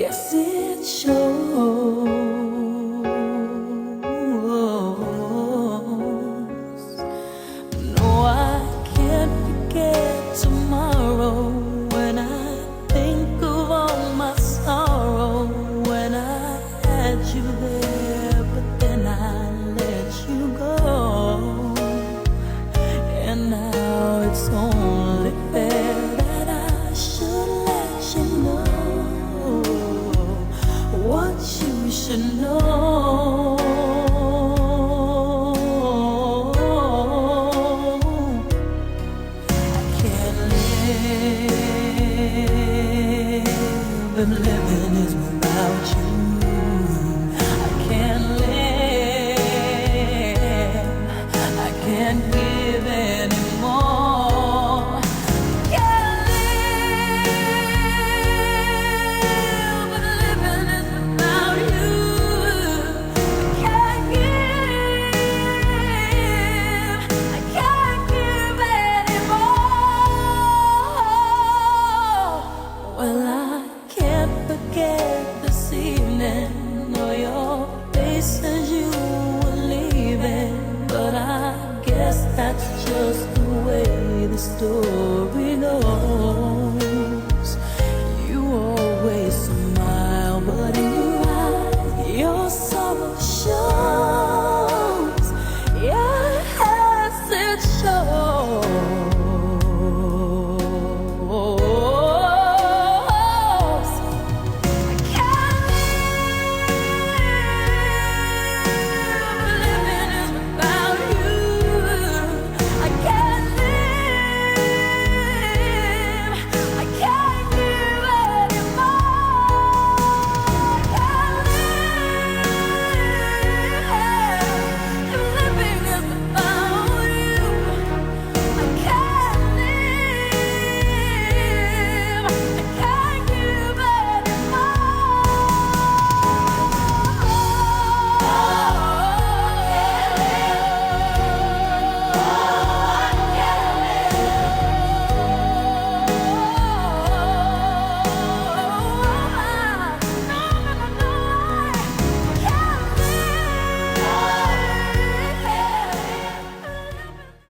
Yes, it shows. No, I can't forget tomorrow when I think of all my sorrow. When I had you there, but then I let you go. And now it's only fair that I should let you know what you should know. I can't live, and living is my